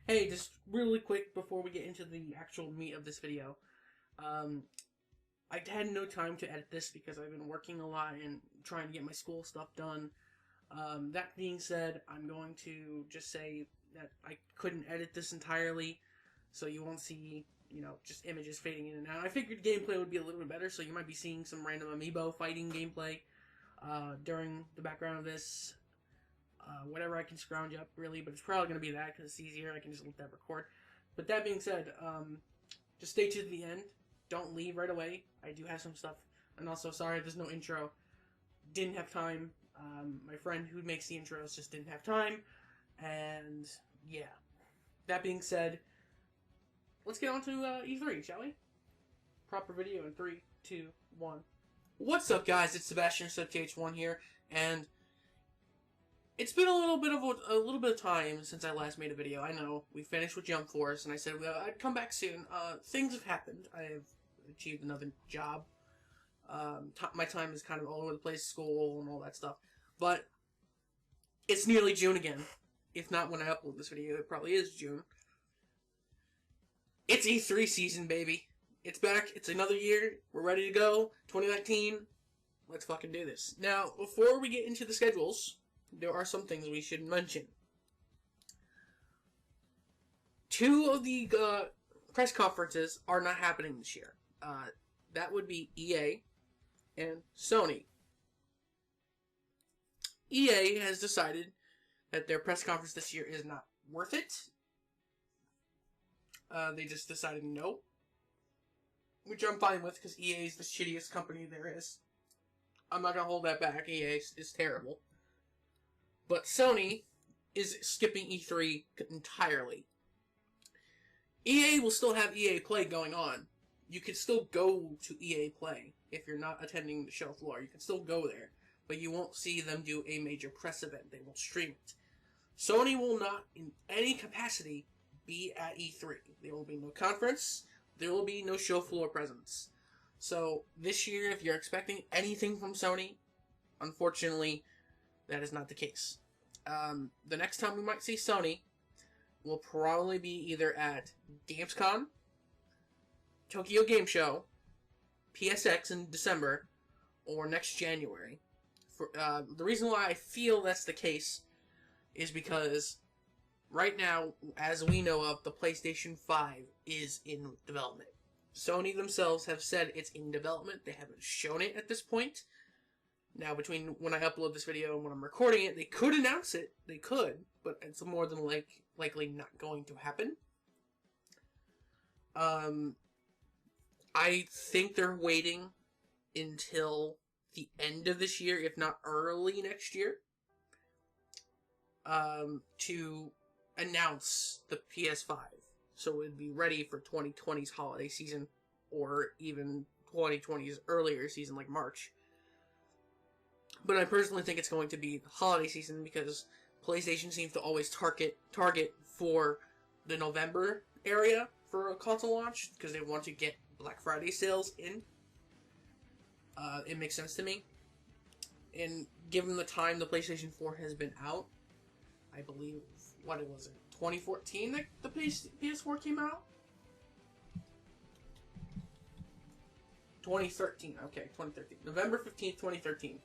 Hey, just really quick before we get into the actual meat of this video. I had no time to edit this because I've been working a lot and trying to get my school stuff done. That being said, I'm going to just say that I couldn't edit this entirely, so you won't see, just images fading in and out. I figured gameplay would be a little bit better, so you might be seeing some random amiibo fighting gameplay during the background of this. Whatever I can scrounge up, really, but it's probably going to be that because it's easier. I can just let that record. But that being said, just stay to the end. Don't leave right away. I do have some stuff. And also, sorry, there's no intro. Didn't have time. My friend who makes the intros just didn't have time. And, yeah. That being said, let's get on to E3, shall we? Proper video in 3, 2, 1. What's up, guys? It's Sebastian SubTH1 here, and it's been a little bit of time since I last made a video. I know we finished with Jump Force, and I said I'd come back soon. Things have happened. I have achieved another job. My time is kind of all over the place, school and all that stuff. But it's nearly June again. If not when I upload this video, it probably is June. It's E3 season, baby. It's back. It's another year. We're ready to go. 2019. Let's fucking do this. Now, before we get into the schedules, there are some things we should mention. Two of the press conferences are not happening this year. That would be EA and Sony. EA has decided that their press conference this year is not worth it. They just decided no. Which I'm fine with because EA is the shittiest company there is. I'm not going to hold that back. EA is terrible. But Sony is skipping E3 entirely. EA will still have EA Play going on. You can still go to EA Play if you're not attending the show floor. You can still go there. But you won't see them do a major press event. They will stream it. Sony will not, in any capacity, be at E3. There will be no conference. There will be no show floor presence. So, this year, if you're expecting anything from Sony, unfortunately, that is not the case. The next time we might see Sony will probably be either at Gamescom, Tokyo Game Show, PSX in December, or next January. The reason why I feel that's the case is because right now, as we know of, the PlayStation 5 is in development. Sony themselves have said it's in development. They haven't shown it at this point. Now, between when I upload this video and when I'm recording it, they could announce it. They could, but it's more than likely not going to happen. I think they're waiting until the end of this year, if not early next year, to announce the PS5. So it'd be ready for 2020's holiday season, or even 2020's earlier season, like March. But I personally think it's going to be the holiday season because PlayStation seems to always target for the November area for a console launch because they want to get Black Friday sales in. It makes sense to me. And given the time the PlayStation 4 has been out, I believe, 2014 that the PS4 came out? 2013, okay, 2013. November 15th, 2013.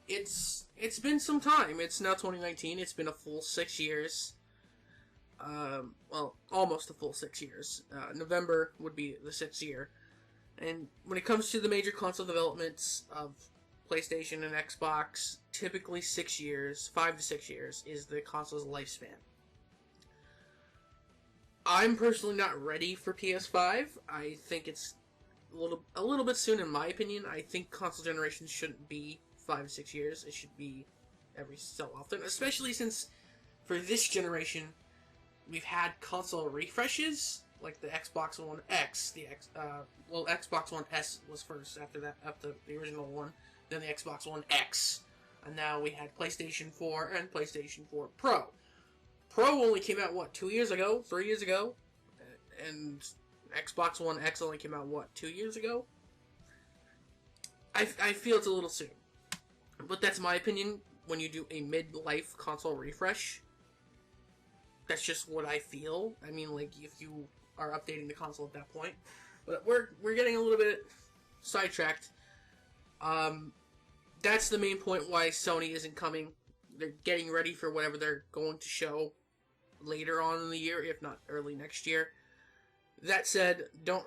It's been some time. It's now 2019. It's been a full 6 years. Well, almost a full 6 years. November would be the 6th year. And when it comes to the major console developments of PlayStation and Xbox, typically 6 years, 5 to 6 years, is the console's lifespan. I'm personally not ready for PS5. I think it's a little bit soon, in my opinion. I think console generations shouldn't be 5 to 6 years. It should be every so often, especially since for this generation we've had console refreshes like the Xbox One X, Xbox One S was first after the original one, then the Xbox One X, and now we had PlayStation 4 and PlayStation 4 Pro. Pro only came out 2 years ago, 3 years ago, and Xbox One X only came out 2 years ago? I feel it's a little soon. But that's my opinion. When you do a mid-life console refresh, That's just what I feel. I mean, like, if you are updating the console at that point. But we're getting a little bit sidetracked. That's the main point why Sony isn't coming. They're getting ready for whatever they're going to show later on in the year, if not early next year. That said, don't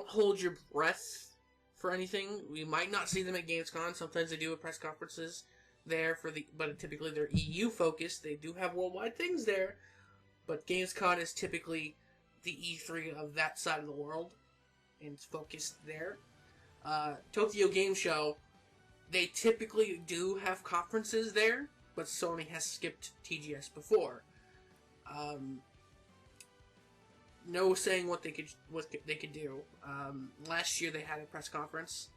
hold your breath for anything. We might not see them at Gamescom. Sometimes they do press conferences there but typically they're EU focused. They do have worldwide things there, but Gamescom is typically the E3 of that side of the world, and it's focused there. Tokyo Game Show, they typically do have conferences there, but Sony has skipped TGS before. No saying what they could do. Last year they had a press conference,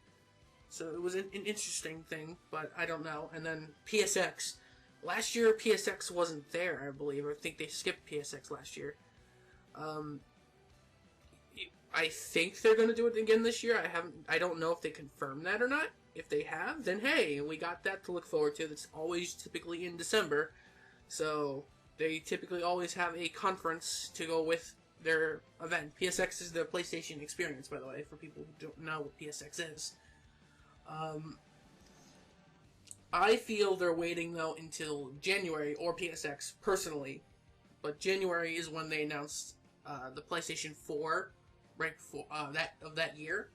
so it was an interesting thing, but I don't know. And then PSX, last year PSX wasn't there, I believe. I think they skipped PSX last year. I think they're going to do it again this year. I don't know if they confirmed that or not. If they have, then hey, we got that to look forward to. That's always typically in December. So they typically always have a conference to go with their event. PSX is the PlayStation Experience, by the way, for people who don't know what PSX is. I feel they're waiting, though, until January, or PSX, personally. But January is when they announced the PlayStation 4, right before that year.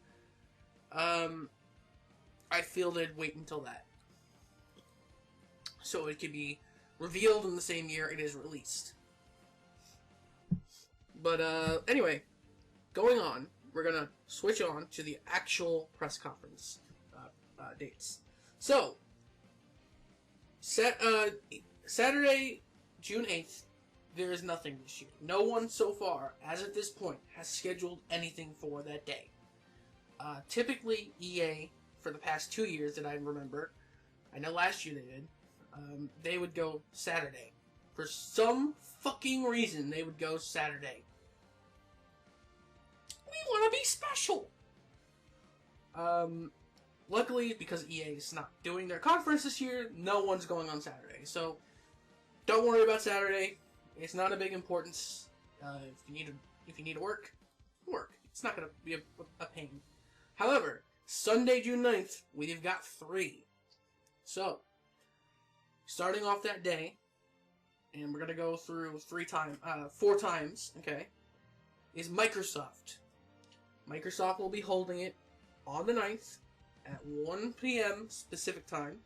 I feel they'd wait until that, so it could be revealed in the same year it is released. But anyway, going on, we're gonna switch on to the actual press conference dates. So, Saturday, June 8th, there is nothing this year. No one so far, as of this point, has scheduled anything for that day. Typically, EA, for the past 2 years that I remember, I know last year they did, they would go Saturday. For some fucking reason, they would go Saturday. We want to be special! Luckily, because EA is not doing their conference this year, no one's going on Saturday. So, don't worry about Saturday. It's not a big importance. If you need to work. It's not going to be a pain. However, Sunday, June 9th, we've got 3. So, starting off that day, and we're going to go through 4 times, okay, is Microsoft. Microsoft will be holding it on the 9th at 1 p.m. Pacific Time,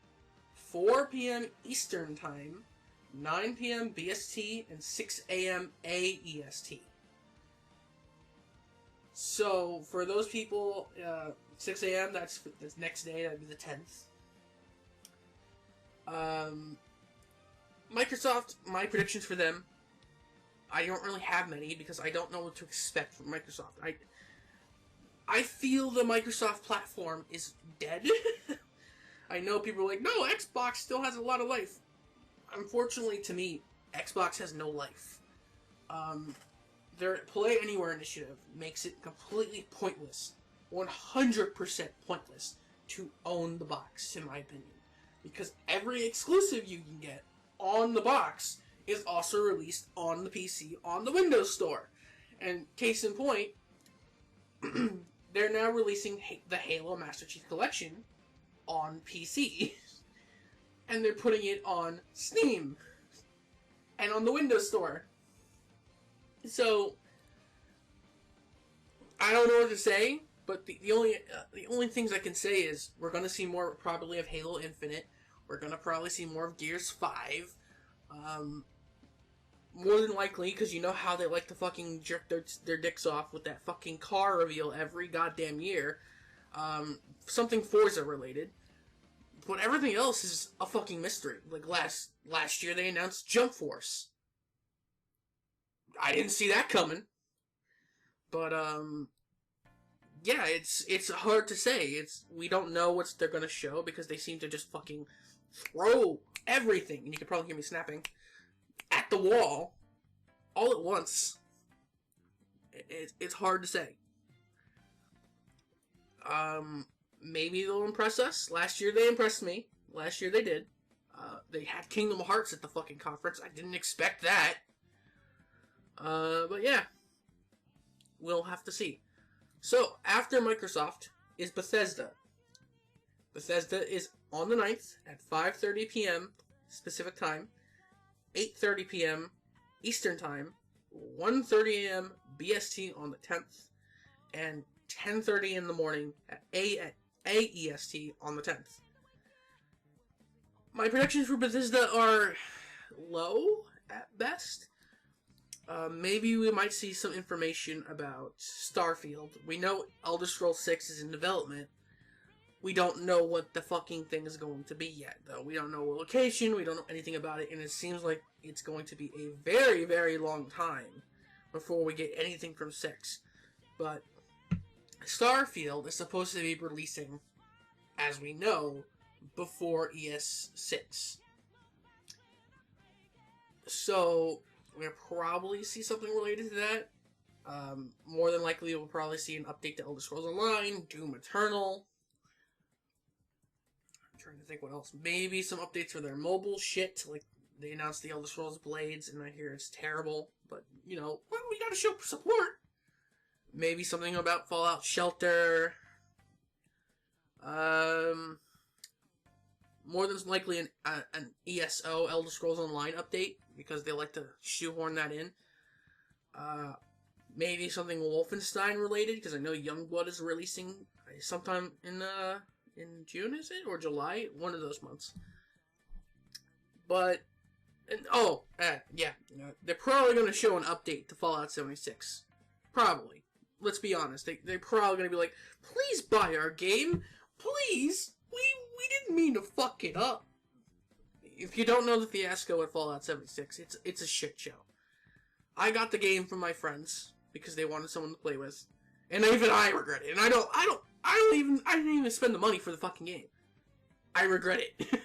4 p.m. Eastern Time, 9 p.m. BST, and 6 a.m. AEST. So, for those people, 6 a.m., that's next day, that'd be the 10th. Microsoft, my predictions for them, I don't really have many because I don't know what to expect from Microsoft. I feel the Microsoft platform is dead. I know people are like, no, Xbox still has a lot of life. Unfortunately, to me, Xbox has no life. Their Play Anywhere initiative makes it completely pointless, 100% pointless, to own the box, in my opinion. Because every exclusive you can get on the box is also released on the PC, on the Windows Store. And case in point, they're now releasing the Halo Master Chief Collection on PC. And they're putting it on Steam. And on the Windows Store. So, I don't know what to say, but the only things I can say is we're going to see more probably of Halo Infinite. We're going to probably see more of Gears 5. More than likely, because you know how they like to fucking jerk their dicks off with that fucking car reveal every goddamn year. Something Forza related. But everything else is a fucking mystery. Like last year they announced Jump Force. I didn't see that coming. But yeah, it's hard to say. We don't know what they're gonna show because they seem to just fucking throw everything, and you can probably hear me snapping, at the wall all at once. It's hard to say. Maybe they'll impress us. Last year they impressed me. Last year they did. They had Kingdom Hearts at the fucking conference. I didn't expect that. But yeah. We'll have to see. So, after Microsoft is Bethesda. Bethesda is on the 9th at 5:30 p.m. specific time, 8:30 p.m. Eastern time, 1:30 a.m. BST on the 10th, and 10:30 in the morning at AEST on the 10th. My predictions for Bethesda are low at best. Maybe we might see some information about Starfield. We know Elder Scrolls 6 is in development. We don't know what the fucking thing is going to be yet, though. We don't know what location, we don't know anything about it, and it seems like it's going to be a very, very long time before we get anything from 6. But Starfield is supposed to be releasing, as we know, before ES6. So, we'll probably see something related to that. More than likely, we'll probably see an update to Elder Scrolls Online, Doom Eternal. I'm trying to think what else. Maybe some updates for their mobile shit. Like, they announced the Elder Scrolls Blades, and I hear it's terrible. But, you know, well, we gotta show support. Maybe something about Fallout Shelter. More than likely an ESO, Elder Scrolls Online update, because they like to shoehorn that in. Maybe something Wolfenstein related, because I know Youngblood is releasing sometime in June, is it? Or July? One of those months. But, yeah, they're probably going to show an update to Fallout 76. Probably. Let's be honest. They're probably going to be like, please buy our game. Please. We didn't mean to fuck it up. If you don't know the fiasco at Fallout 76, it's a shit show. I got the game from my friends because they wanted someone to play with, and even I regret it. And I didn't even spend the money for the fucking game. I regret it.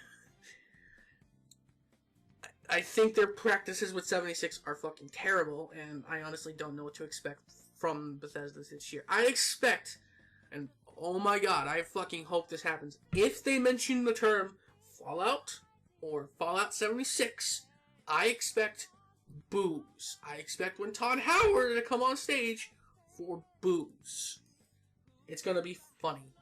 I think their practices with 76 are fucking terrible, and I honestly don't know what to expect from Bethesda this year. I expect, and oh my god, I fucking hope this happens. If they mention the term Fallout or Fallout 76, I expect boos. I expect when Todd Howard to come on stage for boos. It's gonna be funny.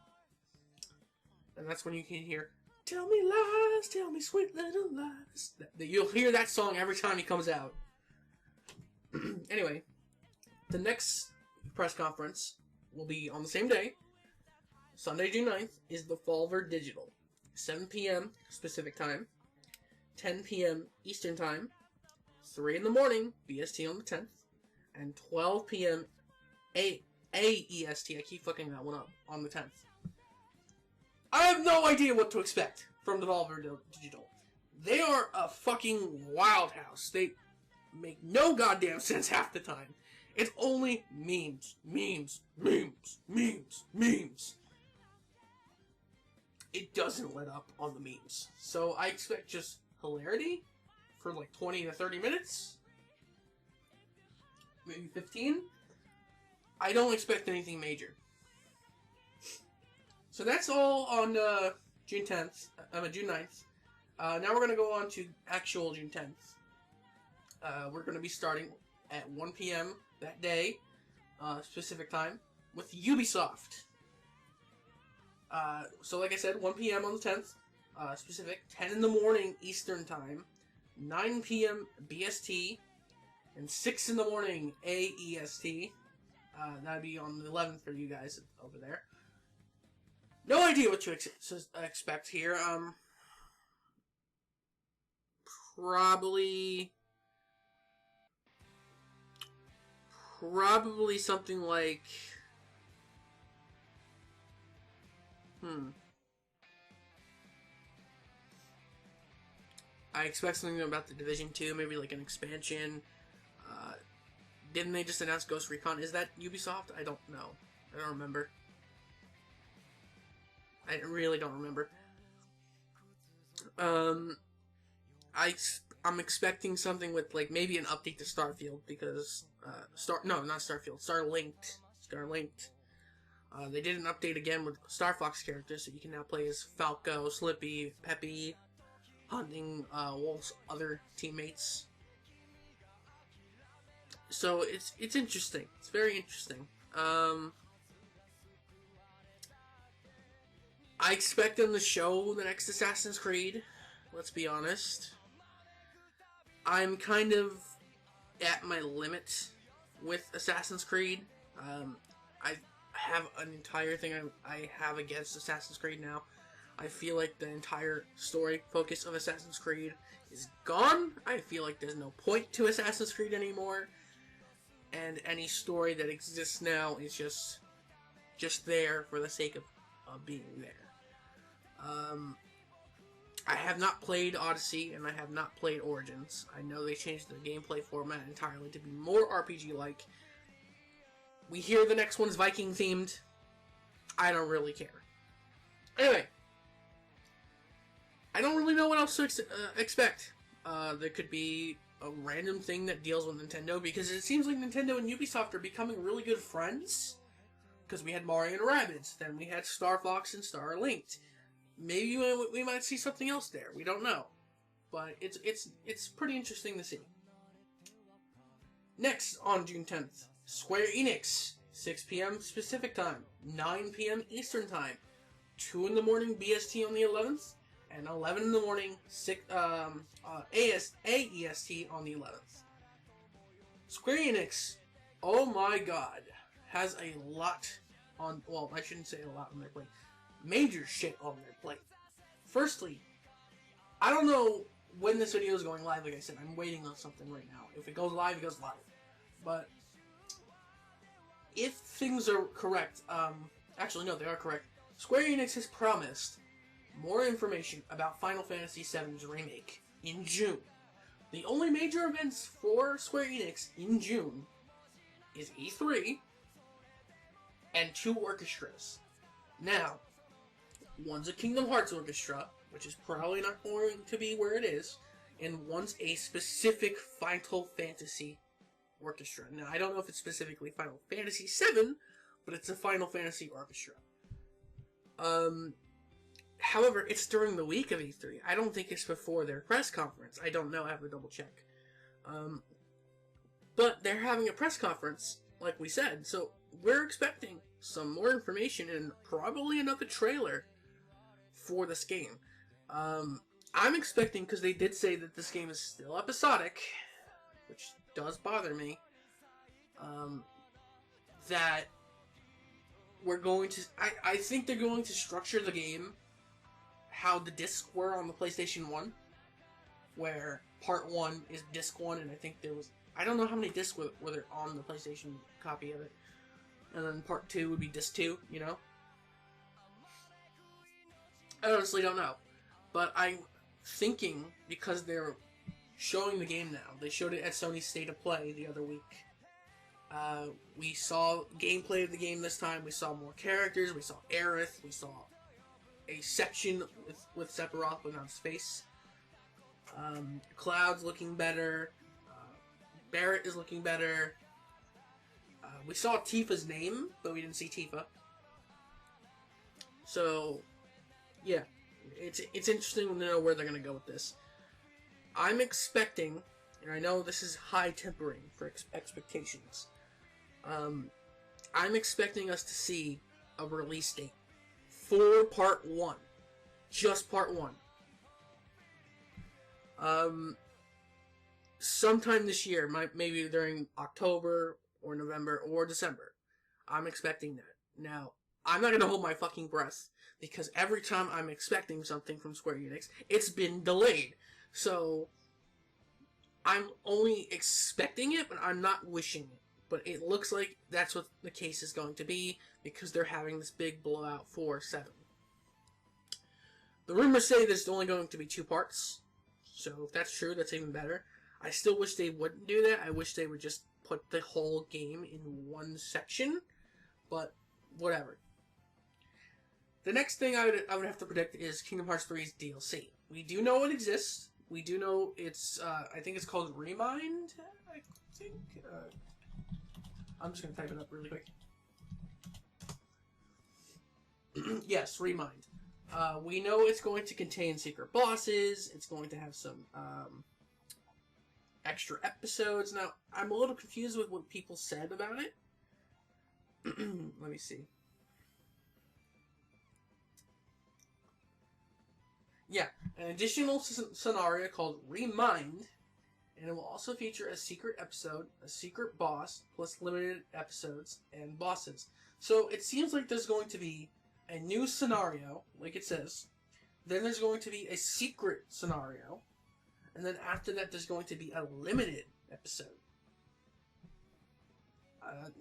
And that's when you can hear, tell me lies, tell me sweet little lies. You'll hear that song every time he comes out. Anyway, the next press conference will be on the same day. Sunday, June 9th, is Devolver Digital. 7 p.m. specific time, 10 p.m. Eastern time, 3 in the morning, BST on the 10th, and 12 p.m. AEST, I keep fucking that one up, on the 10th. I have no idea what to expect from Devolver Digital. They are a fucking wild house. They make no goddamn sense half the time. It's only memes, memes, memes, memes, memes. It doesn't let up on the memes. So I expect just hilarity for like 20 to 30 minutes. Maybe 15. I don't expect anything major. So that's all on June 9th. Now we're going to go on to actual June 10th. We're going to be starting at 1 p.m. that day, specific time, with Ubisoft. So like I said, 1 p.m. on the 10th, specific, 10 in the morning Eastern time, 9 p.m. BST, and 6 in the morning AEST. That'd be on the 11th for you guys over there. No idea what to expect here. Probably something like... I expect something about the Division 2, maybe like an expansion. Didn't they just announce Ghost Recon? Is that Ubisoft? I don't know. I don't remember. I really don't remember. I'm expecting something with like maybe an update to Starfield because Starlinked. They did an update again with Star Fox characters, so you can now play as Falco, Slippy, Peppy, hunting Wolf's other teammates. So it's interesting. It's very interesting. I expect them to show the next Assassin's Creed. Let's be honest. I'm kind of at my limit with Assassin's Creed. I have an entire thing I have against Assassin's Creed now. I feel like the entire story focus of Assassin's Creed is gone. I feel like there's no point to Assassin's Creed anymore. And any story that exists now is just there for the sake of being there. I have not played Odyssey, and I have not played Origins. I know they changed the gameplay format entirely to be more RPG-like. We hear the next one's Viking-themed. I don't really care. Anyway, I don't really know what else to expect. There could be a random thing that deals with Nintendo, because it seems like Nintendo and Ubisoft are becoming really good friends. Because we had Mario and Rabbids, then we had Star Fox and Star Linked. Maybe we might see something else there. We don't know, but it's pretty interesting to see. Next on June 10th, Square Enix, 6 p.m. Pacific Time, 9 p.m. Eastern Time, 2 in the morning BST on the 11th, and 11 in the morning AEST on the 11th. Square Enix, oh my god, has a lot on. Well, I shouldn't say a lot on their plate. Major shit on their plate. Firstly, I don't know when this video is going live. Like I said, I'm waiting on something right now. If it goes live, it goes live. But if things are correct, actually no, they are correct. Square Enix has promised more information about Final Fantasy VII's remake in June. The only major events for Square Enix in June is E3 and 2 orchestras. Now, one's a Kingdom Hearts orchestra, which is probably not going to be where it is, and one's a specific Final Fantasy orchestra. Now, I don't know if it's specifically Final Fantasy VII, but it's a Final Fantasy orchestra. However, it's during the week of E3. I don't think it's before their press conference. I don't know. I have to double check. But they're having a press conference, like we said, so we're expecting some more information and probably another trailer for this game. I'm expecting, because they did say that this game is still episodic, which does bother me, that we're going to... I think they're going to structure the game how the discs were on the PlayStation 1, where Part 1 is Disc 1, and I think there was... I don't know how many discs were there on the PlayStation copy of it. And then Part 2 would be Disc 2, you know? I honestly don't know. But I'm thinking, because they're showing the game now, they showed it at Sony's State of Play the other week. We saw gameplay of the game this time, we saw more characters, we saw Aerith, we saw a section with Sephiroth without his face. Cloud's looking better, Barrett is looking better. We saw Tifa's name, but we didn't see Tifa. So, yeah, it's interesting to know where they're going to go with this. I'm expecting, and I know this is high tempering for expectations, I'm expecting us to see a release date for Part 1. Just Part 1. Sometime this year, maybe during October or November or December. I'm expecting that. Now, I'm not going to hold my fucking breath, because every time I'm expecting something from Square Enix, it's been delayed. So, I'm only expecting it, but I'm not wishing it. But it looks like that's what the case is going to be, because they're having this big blowout for 7. The rumors say there's only going to be 2 parts, so if that's true, that's even better. I still wish they wouldn't do that. I wish they would just put the whole game in one section, but whatever. The next thing I would have to predict is Kingdom Hearts 3's DLC. We do know it exists. We do know it's, I think it's called Remind, I think. I'm just going to type it up really quick. Yes, Remind. We know it's going to contain secret bosses. It's going to have some extra episodes. Now, I'm a little confused with what people said about it. Let me see. Yeah, an additional scenario called Remind, and it will also feature a secret episode, a secret boss, plus limited episodes and bosses. So it seems like there's going to be a new scenario, like it says. Then there's going to be a secret scenario. And then after that, there's going to be a limited episode.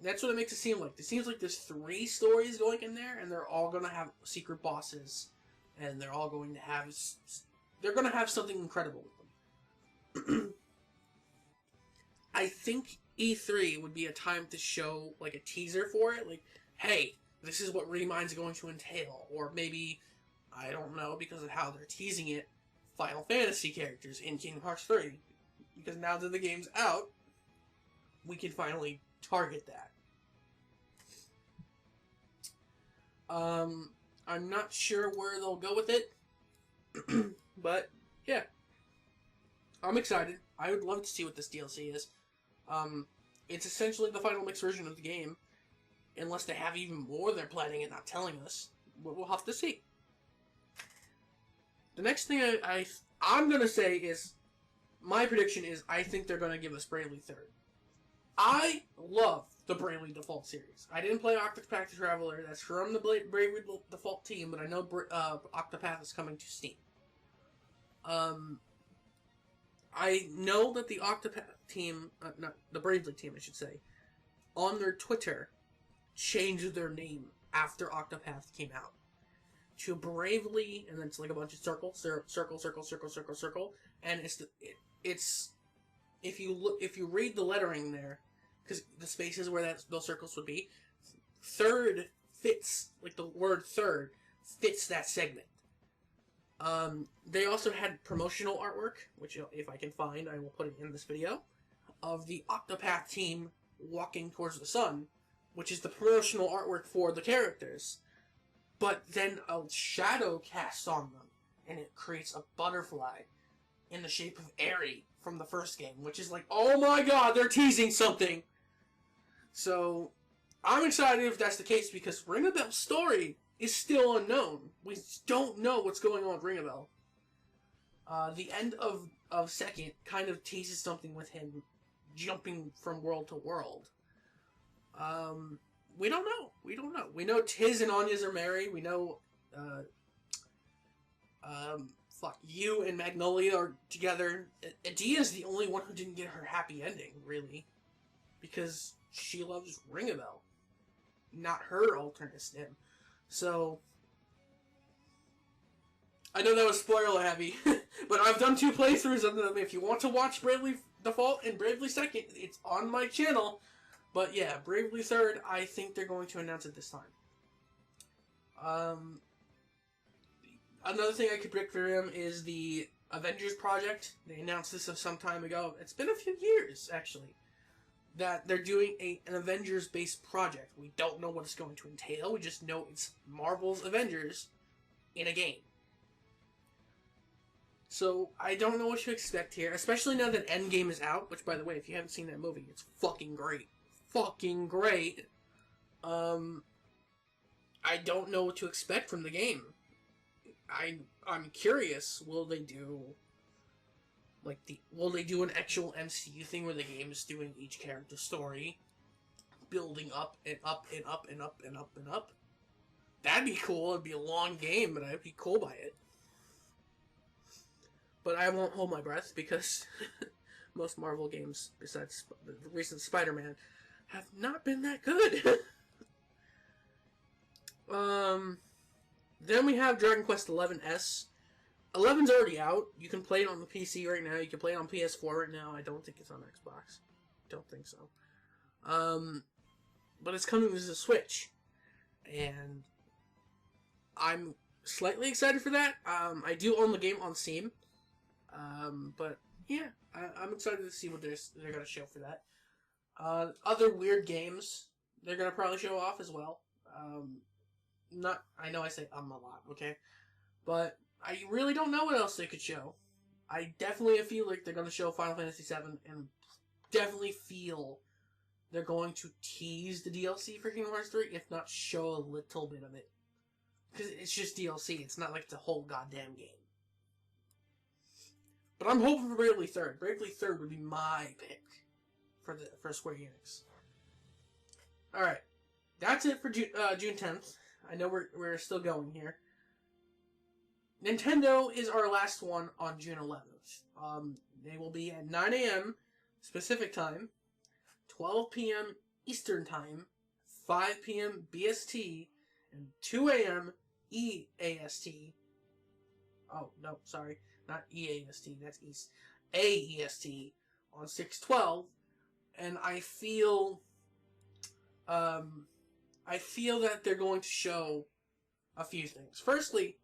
That's what it makes it seem like. It seems like there's 3 stories going in there, and they're all going to have secret bosses. And they're all going to have... They're going to have something incredible with them. I think E3 would be a time to show, like, a teaser for it. Like, hey, this is what Remind's going to entail. Or maybe, I don't know, because of how they're teasing it, Final Fantasy characters in Kingdom Hearts 3. Because now that the game's out, we can finally target that. I'm not sure where they'll go with it. But, yeah. I'm excited. I would love to see what this DLC is. It's essentially the final mix version of the game. Unless they have even more they're planning and not telling us. We'll have to see. The next thing I'm going to say is, my prediction is, I think they're going to give us Bravely 3rd. I love the Bravely Default series. I didn't play Octopath Traveler. That's from the Bravely Default team, but I know Octopath is coming to Steam. I know that the Octopath team, not the Bravely team, I should say, on their Twitter, changed their name after Octopath came out to Bravely, and then it's like a bunch of circle, and it's if you read the lettering there, because the spaces where those circles would be, third fits, like the word third fits that segment. They also had promotional artwork, which if I can find, I will put it in this video, of the Octopath team walking towards the sun, which is the promotional artwork for the characters. But then a shadow casts on them, and it creates a butterfly in the shape of Eri from the first game, which is like, oh my god, they're teasing something! So, I'm excited if that's the case, because Ring a Bell's story is still unknown. We don't know what's going on with Ring a Bell. The end of Second kind of teases something with him jumping from world to world. We don't know. We know Tiz and Anya's are married. We know, you and Magnolia are together. Adia's the only one who didn't get her happy ending, really. Because she loves Ring a Bell. Not her alternate stem. So, I know that was spoiler heavy, but I've done 2 playthroughs of them. If you want to watch Bravely Default and Bravely Second, it's on my channel. But yeah, Bravely 3rd, I think they're going to announce it this time. Another thing I could predict for them is the Avengers project. They announced this some time ago. It's been a few years, actually, that they're doing an Avengers-based project. We don't know what it's going to entail. We just know it's Marvel's Avengers in a game. So, I don't know what to expect here, especially now that Endgame is out, which, by the way, if you haven't seen that movie, it's fucking great. Fucking great. I don't know what to expect from the game. I'm curious, will they do an actual MCU thing where the game is doing each character's story, building up and up and up and up and up and up? That'd be cool. It'd be a long game, but I'd be cool by it. But I won't hold my breath, because most Marvel games, besides the recent Spider-Man, have not been that good. Then we have Dragon Quest XI-S. 11's already out. You can play it on the PC right now. You can play it on PS4 right now. I don't think it's on Xbox. Don't think so. But it's coming to the Switch. And I'm slightly excited for that. I do own the game on Steam. But yeah, I'm excited to see what they're going to show for that. Other weird games they're going to probably show off as well. I know I say a lot, okay? But I really don't know what else they could show. I definitely feel like they're going to show Final Fantasy VII, and definitely feel they're going to tease the DLC for Kingdom Hearts 3, if not show a little bit of it. Because it's just DLC, it's not like the whole goddamn game. But I'm hoping for Bravely Third. Bravely Third would be my pick for Square Enix. Alright. That's it for June 10th. I know we're still going here. Nintendo is our last one on June 11th. They will be at 9 a.m. Pacific Time, 12 p.m. Eastern Time, 5 p.m. BST, and 2 a.m. EAST. Oh, no, sorry. Not EAST, that's East. AEST on 6/12. And I feel that they're going to show a few things. Firstly,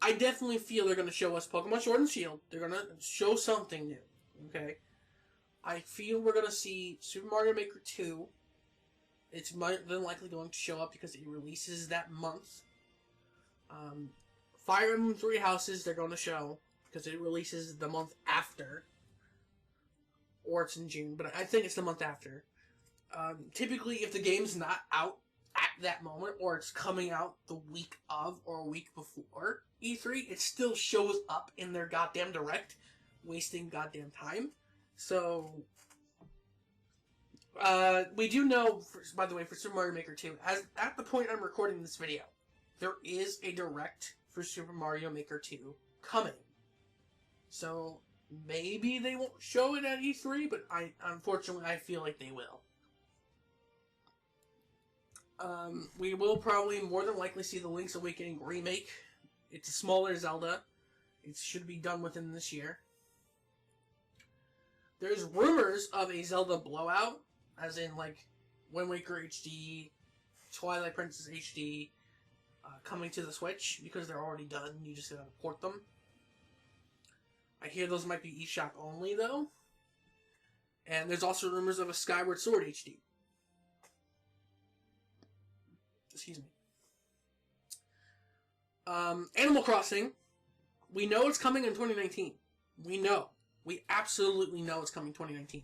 I definitely feel they're going to show us Pokemon Sword and Shield. They're going to show something new. Okay? I feel we're going to see Super Mario Maker 2. It's more than likely going to show up because it releases that month. Fire Emblem Three Houses, they're going to show because it releases the month after. Or it's in June, but I think it's the month after. Typically, if the game's not out at that moment, or it's coming out the week of or a week before E3, it still shows up in their goddamn Direct, wasting goddamn time. So, we do know, by the way, for Super Mario Maker 2, at the point I'm recording this video, there is a Direct for Super Mario Maker 2 coming. So, maybe they won't show it at E3, but unfortunately, I feel like they will. We will probably more than likely see the Link's Awakening remake. It's a smaller Zelda. It should be done within this year. There's rumors of a Zelda blowout, as in, like, Wind Waker HD, Twilight Princess HD, coming to the Switch, because they're already done. You just gotta port them. I hear those might be eShop only, though. And there's also rumors of a Skyward Sword HD. Excuse me. Animal Crossing. We know it's coming in 2019. We know. We absolutely know it's coming 2019.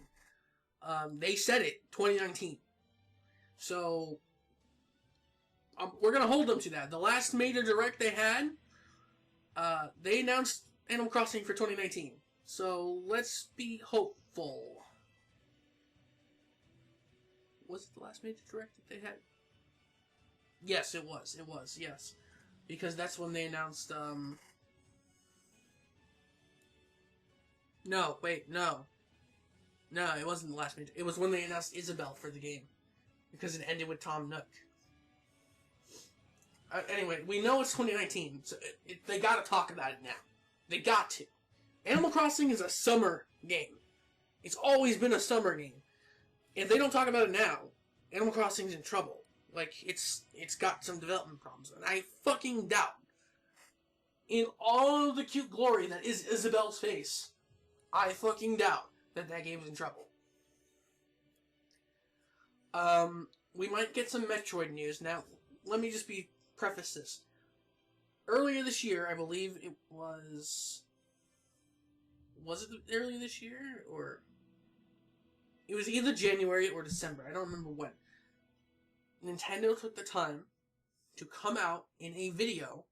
They said it, 2019. So, we're going to hold them to that. The last major direct they had, they announced Animal Crossing for 2019. So, let's be hopeful. Was it the last major direct that they had? Yes, it was. It was, yes. Because that's when they announced, No, wait, no. No, it wasn't the last major. It was when they announced Isabelle for the game. Because it ended with Tom Nook. Anyway, we know it's 2019, so they gotta talk about it now. They got to. Animal Crossing is a summer game. It's always been a summer game. If they don't talk about it now, Animal Crossing's in trouble. Like, it's got some development problems. And I fucking doubt, in all the cute glory that is Isabelle's face, I fucking doubt that game's in trouble. We might get some Metroid news. Now, let me just preface this. Earlier this year, I believe it was... Was it earlier this year? Or... It was either January or December. I don't remember when. Nintendo took the time to come out in a video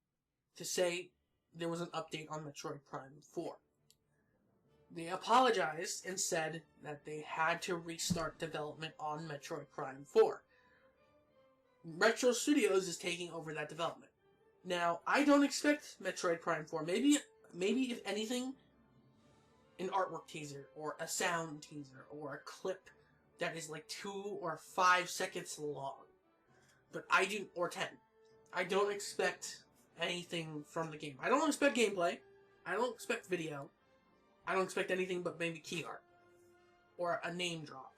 to say there was an update on Metroid Prime 4. They apologized and said that they had to restart development on Metroid Prime 4. Retro Studios is taking over that development. Now, I don't expect Metroid Prime 4. Maybe if anything, an artwork teaser, or a sound teaser, or a clip that is like 2 or 5 seconds long. But or 10. I don't expect anything from the game. I don't expect gameplay. I don't expect video. I don't expect anything but maybe key art. Or a name drop.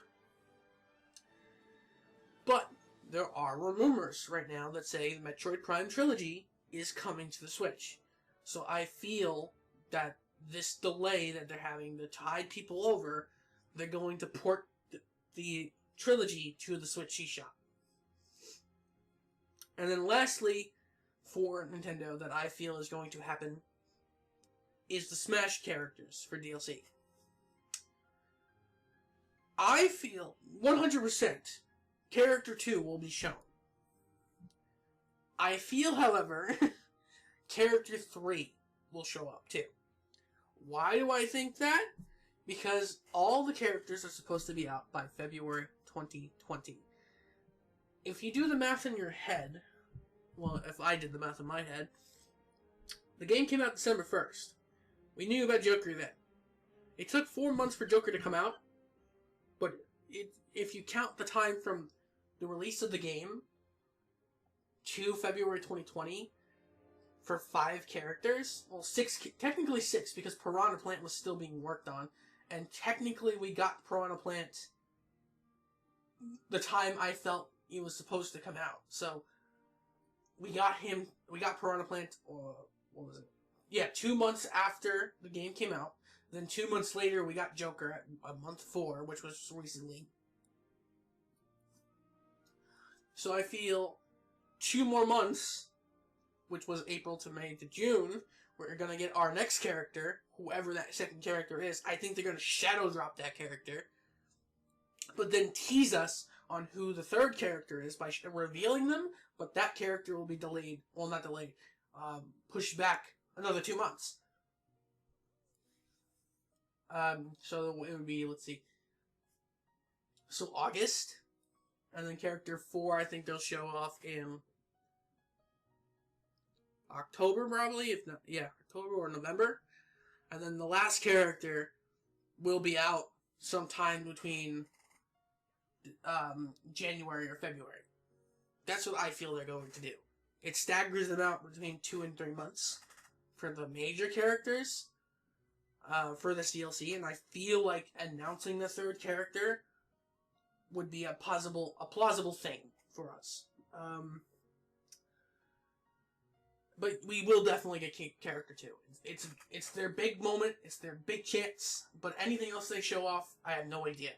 But there are rumors right now that say the Metroid Prime trilogy is coming to the Switch. So I feel that this delay that they're having to tide people over, they're going to port the trilogy to the Switch eShop. And then lastly, for Nintendo that I feel is going to happen is the Smash characters for DLC. I feel 100% Character 2 will be shown. I feel, however, Character 3 will show up too. Why do I think that? Because all the characters are supposed to be out by February 2020. If you do the math in your head, well, if I did the math in my head, the game came out December 1st. We knew about Joker then. It took 4 months for Joker to come out, but if you count the time from the release of the game to February 2020 for 5 characters, well, technically 6, because Piranha Plant was still being worked on, and technically we got Piranha Plant the time I felt he was supposed to come out. So we got Piranha Plant, what was it? Yeah, 2 months after the game came out. Then 2 months later, we got Joker at month 4, which was recently. So I feel 2 more months, which was April to May to June, we're going to get our next character, whoever that second character is. I think they're going to shadow drop that character, but then tease us on who the third character is by revealing them, but that character will be delayed. Well, not delayed. Pushed back another 2 months. So it would be, let's see. So August, and then character 4, I think they'll show off in October, probably, if not, yeah, October or November. And then the last character will be out sometime between January or February. That's what I feel they're going to do. It staggers them out between 2 and 3 months for the major characters for this DLC, and I feel like announcing the third character would be a plausible thing for us. But we will definitely get character 2. It's their big moment. It's their big chance. But anything else they show off, I have no idea.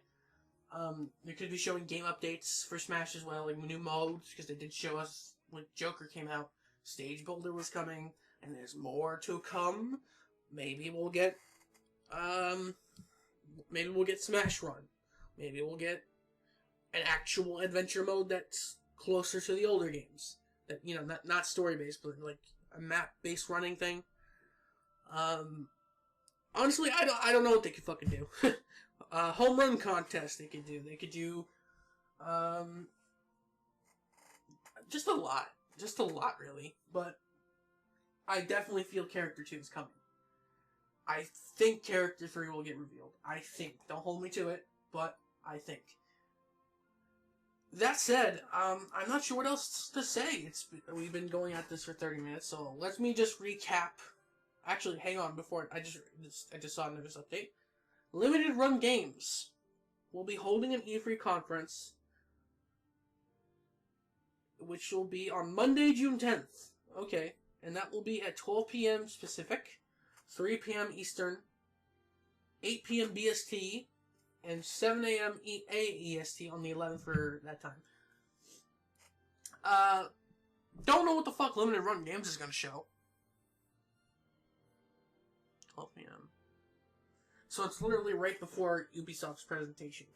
They could be showing game updates for Smash as well, like new modes, because they did show us when Joker came out. Stage Builder was coming, and there's more to come. Maybe we'll get Smash Run. Maybe we'll get an actual adventure mode that's closer to the older games. That, you know, not story-based, but like a map-based running thing. Honestly, I don't know what they could fucking do. Home run contest they could do. They could do, just a lot. Just a lot, really. But I definitely feel Character 2 is coming. I think Character 3 will get revealed. I think. Don't hold me to it, but I think. That said, I'm not sure what else to say. We've been going at this for 30 minutes, so let me just recap. Actually, hang on, before I just saw another update. Limited Run Games will be holding an E3 conference, which will be on Monday, June 10th. Okay, and that will be at 12 p.m. Pacific, 3 p.m. Eastern, 8 p.m. BST, and 7 a.m. EST on the 11th for that time. Don't know what the fuck Limited Run Games is gonna show. 12 p.m. So it's literally right before Ubisoft's presentation.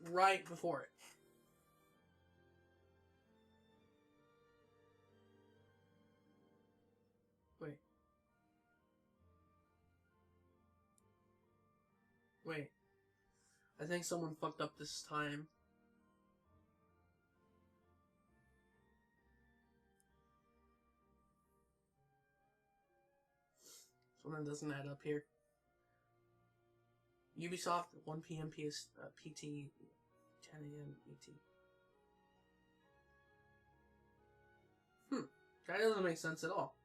Right before it. Wait. I think someone fucked up this time. Something doesn't add up here. Ubisoft, 1 p.m. PT, 10 a.m. ET. That doesn't make sense at all.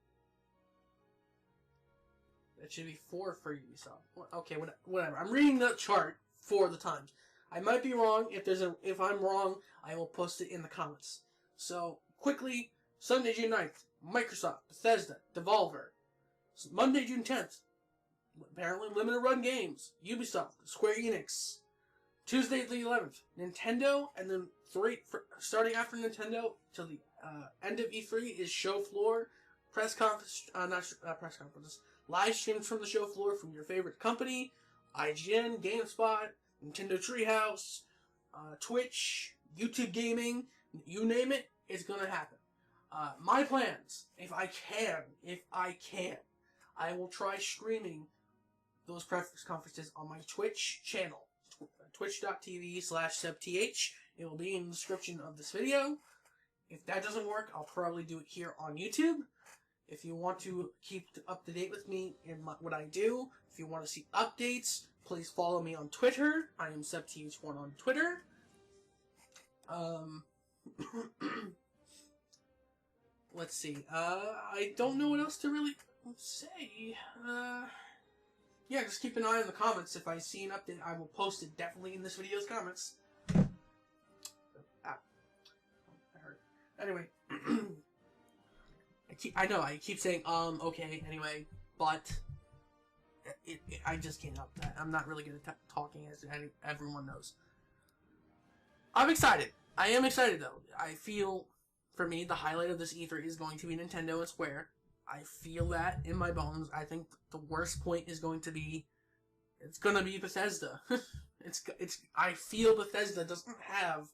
That should be 4 for Ubisoft. Okay, whatever. I'm reading the chart for the times. I might be wrong. If I'm wrong, I will post it in the comments. So, quickly, Sunday, June 9th, Microsoft, Bethesda, Devolver. Monday, June 10th, apparently Limited Run Games, Ubisoft, Square Enix. Tuesday, the 11th, Nintendo, and then starting after Nintendo till the End of E3 is show floor, press conference, not press conferences, live streams from the show floor from your favorite company, IGN, GameSpot, Nintendo Treehouse, Twitch, YouTube Gaming, you name it, it's gonna happen. My plans, if I can, I will try streaming those press conferences on my Twitch channel, twitch.tv/sebth. It will be in the description of this video. If that doesn't work, I'll probably do it here on YouTube. If you want to keep up to date with me in what I do, if you want to see updates, please follow me on Twitter. I am sebth1 on Twitter. Let's see. I don't know what else to really say. Yeah, just keep an eye on the comments. If I see an update, I will post it definitely in this video's comments. Anyway, I keep saying, okay, anyway, but I just can't help that. I'm not really good at talking, as everyone knows. I'm excited. I am excited, though. I feel, for me, the highlight of this E3 is going to be Nintendo and Square. I feel that in my bones. I think the worst point is going to be, it's going to be Bethesda. I feel Bethesda doesn't have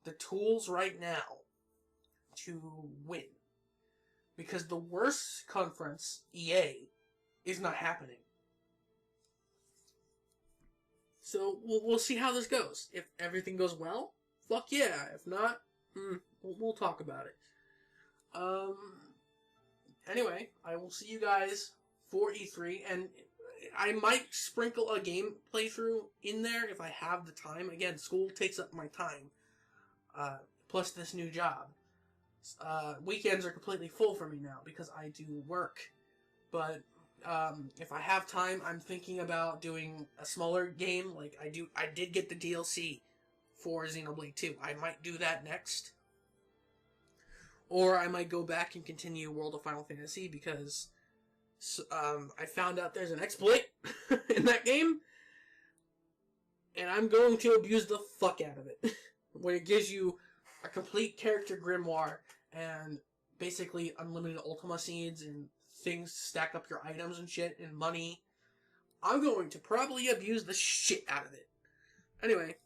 the tools right now to win. Because the worst conference, EA, is not happening. So, we'll see how this goes. If everything goes well, fuck yeah. If not, we'll talk about it. Anyway, I will see you guys for E3, and I might sprinkle a game playthrough in there if I have the time. Again, school takes up my time. Plus this new job. Weekends are completely full for me now because I do work. But if I have time, I'm thinking about doing a smaller game. Like I did get the DLC for Xenoblade 2. I might do that next. Or I might go back and continue World of Final Fantasy because I found out there's an exploit in that game. And I'm going to abuse the fuck out of it. Where it gives you a complete character grimoire and basically unlimited Ultima seeds and things to stack up your items and shit and money. I'm going to probably abuse the shit out of it. Anyway,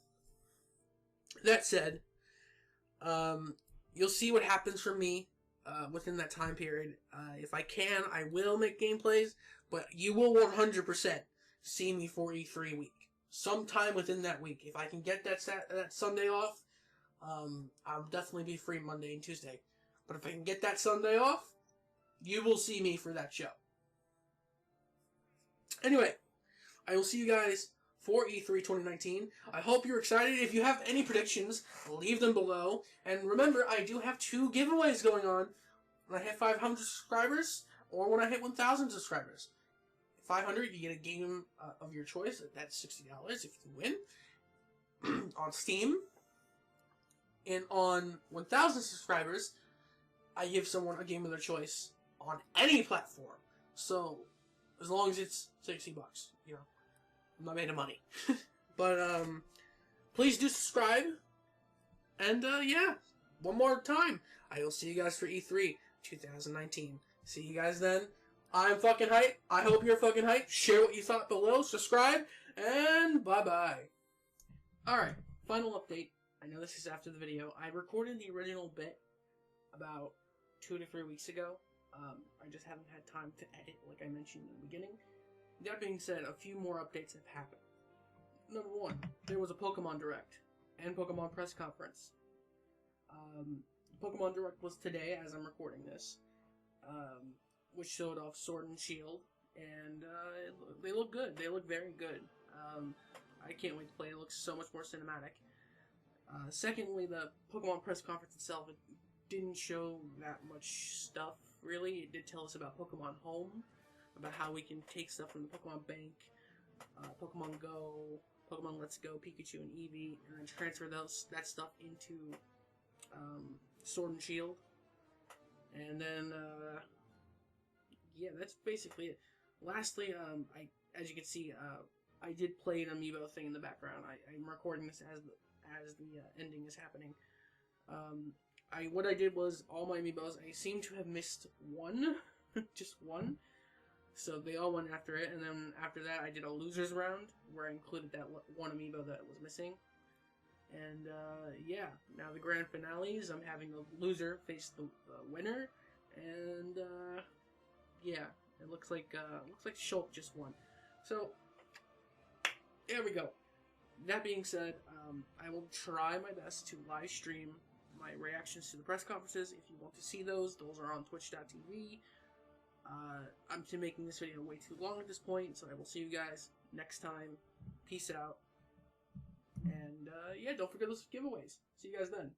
that said, you'll see what happens for me within that time period. If I can, I will make gameplays, but you will 100% see me for E3 week. Sometime within that week. If I can get that Sunday off, I'll definitely be free Monday and Tuesday. But if I can get that Sunday off, you will see me for that show. Anyway, I will see you guys for E3 2019. I hope you're excited. If you have any predictions, leave them below. And remember, I do have 2 giveaways going on when I hit 500 subscribers or when I hit 1,000 subscribers. 500, you get a game of your choice. That's $60 if you win. On Steam. And on 1,000 subscribers, I give someone a game of their choice on any platform. So, as long as it's $60, you know, I'm not made of money. But, please do subscribe. And, yeah, one more time. I will see you guys for E3 2019. See you guys then. I'm fucking hyped. I hope you're fucking hyped. Share what you thought below. Subscribe. And bye-bye. Alright, final update. I know this is after the video. I recorded the original bit about 2 to 3 weeks ago. I just haven't had time to edit like I mentioned in the beginning. That being said, a few more updates have happened. Number 1, there was a Pokemon Direct and Pokemon Press Conference. Pokemon Direct was today as I'm recording this. Which showed off Sword and Shield, and they look good. They look very good. I can't wait to play. It looks so much more cinematic. Secondly, the Pokemon Press Conference itself, it didn't show that much stuff, really. It did tell us about Pokemon Home, about how we can take stuff from the Pokemon Bank, Pokemon Go, Pokemon Let's Go, Pikachu and Eevee, and then transfer that stuff into Sword and Shield. And then, yeah, that's basically it. Lastly, as you can see, I did play an amiibo thing in the background. I'm recording this as the ending is happening. what I did was all my amiibos. I seem to have missed one, just one. So they all went after it, and then after that, I did a losers round where I included that one amiibo that was missing. And yeah, now the grand finales. I'm having the loser face the winner, and yeah, it looks like Shulk just won. So there we go. That being said, I will try my best to live stream my reactions to the press conferences. If you want to see those are on twitch.tv. I'm making this video way too long at this point, so I will see you guys next time. Peace out. And yeah, don't forget those giveaways. See you guys then.